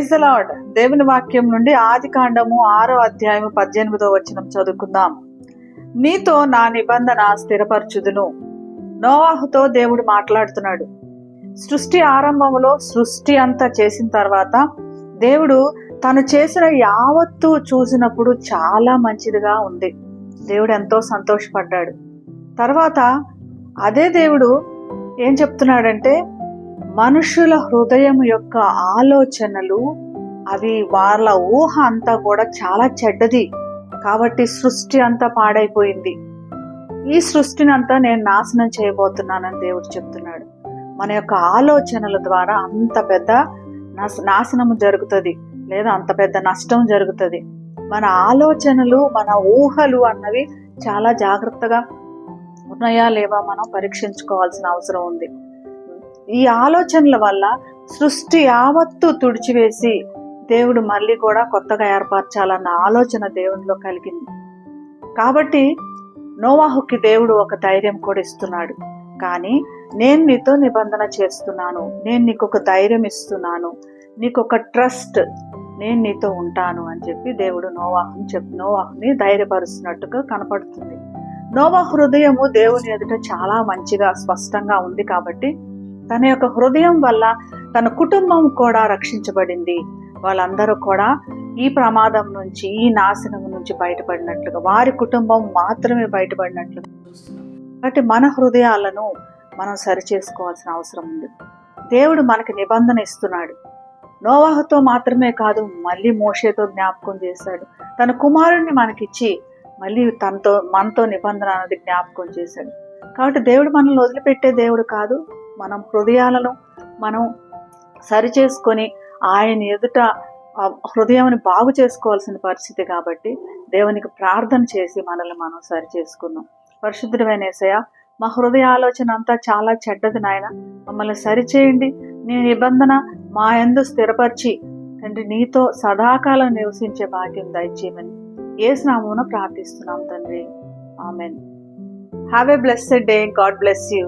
Praise the lord. దేవుని వాక్యం నుండి ఆదికాండము 6వ అధ్యాయము 18వ వచనం చదువుకుందాం. నీతో నా నిబంధన స్థిరపరచుదును. నోవాహుతో దేవుడు మాట్లాడుతున్నాడు. సృష్టి ఆరంభంలో సృష్టి అంతా చేసిన తర్వాత దేవుడు తను చేసిన యావత్తు చూసినప్పుడు చాలా మంచిదిగా ఉంది. దేవుడు ఎంతో సంతోషపడ్డాడు. తర్వాత అదే దేవుడు ఏం చెప్తున్నాడంటే, మనుషుల హృదయం యొక్క ఆలోచనలు అవి వాళ్ళ ఊహ అంతా కూడా చాలా చెడ్డది కాబట్టి సృష్టి అంతా పాడైపోయింది. ఈ సృష్టిని అంతా నేను నాశనం చేయబోతున్నానని దేవుడు చెప్తున్నాడు. మన యొక్క ఆలోచనల ద్వారా అంత పెద్ద నాశనం జరుగుతుంది, లేదా అంత పెద్ద నష్టం జరుగుతుంది. మన ఆలోచనలు, మన ఊహలు అన్నవి చాలా జాగ్రత్తగా ఉన్నాయా లేవా మనం పరీక్షించుకోవాల్సిన అవసరం ఉంది. ఈ ఆలోచనల వల్ల సృష్టి యావత్తు తుడిచివేసి దేవుడు మళ్ళీ కూడా కొత్తగా ఏర్పరచాలన్న ఆలోచన దేవునిలో కలిగింది. కాబట్టి నోవాహుకి దేవుడు ఒక ధైర్యం కూడా ఇస్తున్నాడు. కానీ నేను నీతో నిబంధన చేస్తున్నాను, నేను నీకు ఒక ధైర్యం ఇస్తున్నాను, నీకు ఒక ట్రస్ట్, నేను నీతో ఉంటాను అని చెప్పి దేవుడు నోవాహుని ధైర్యపరుస్తున్నట్టుగా కనపడుతుంది. నోవాహు హృదయము దేవుని ఎదుట చాలా మంచిగా స్పష్టంగా ఉంది కాబట్టి తన యొక్క హృదయం వల్ల తన కుటుంబం కూడా రక్షించబడింది. వాళ్ళందరూ కూడా ఈ ప్రమాదం నుంచి, ఈ నాశనం నుంచి బయటపడినట్లుగా, వారి కుటుంబం మాత్రమే బయటపడినట్లుగా కాబట్టి మన హృదయాలను మనం సరిచేసుకోవాల్సిన అవసరం ఉంది. దేవుడు మనకి నిబంధన ఇస్తున్నాడు. నోవాహుతో మాత్రమే కాదు, మళ్ళీ మోషేతో జ్ఞాపకం చేశాడు. తన కుమారుణ్ణి మనకిచ్చి మళ్ళీ మనతో నిబంధన అనేది జ్ఞాపకం చేశాడు. కాబట్టి దేవుడు మనల్ని వదిలిపెట్టే దేవుడు కాదు. మనం హృదయాలను మనం సరిచేసుకొని ఆయన ఎదుట హృదయాన్ని బాగు చేసుకోవాల్సిన పరిస్థితి. కాబట్టి దేవునికి ప్రార్థన చేసి మనల్ని మనం సరిచేసుకున్నాం. పరిశుద్ధుడైన యేసయ్య, మా హృదయ ఆలోచన అంతా చాలా చెడ్డది నాయన, మమ్మల్ని సరిచేయండి. నీ నిబంధన మా యందు స్థిరపరిచి తండ్రి నీతో సదాకాలం నివసించే భాగ్యం దయచేయమని యేసు నామమున ప్రార్థిస్తున్నాం తండ్రి. Amen. Have a blessed day. God bless you.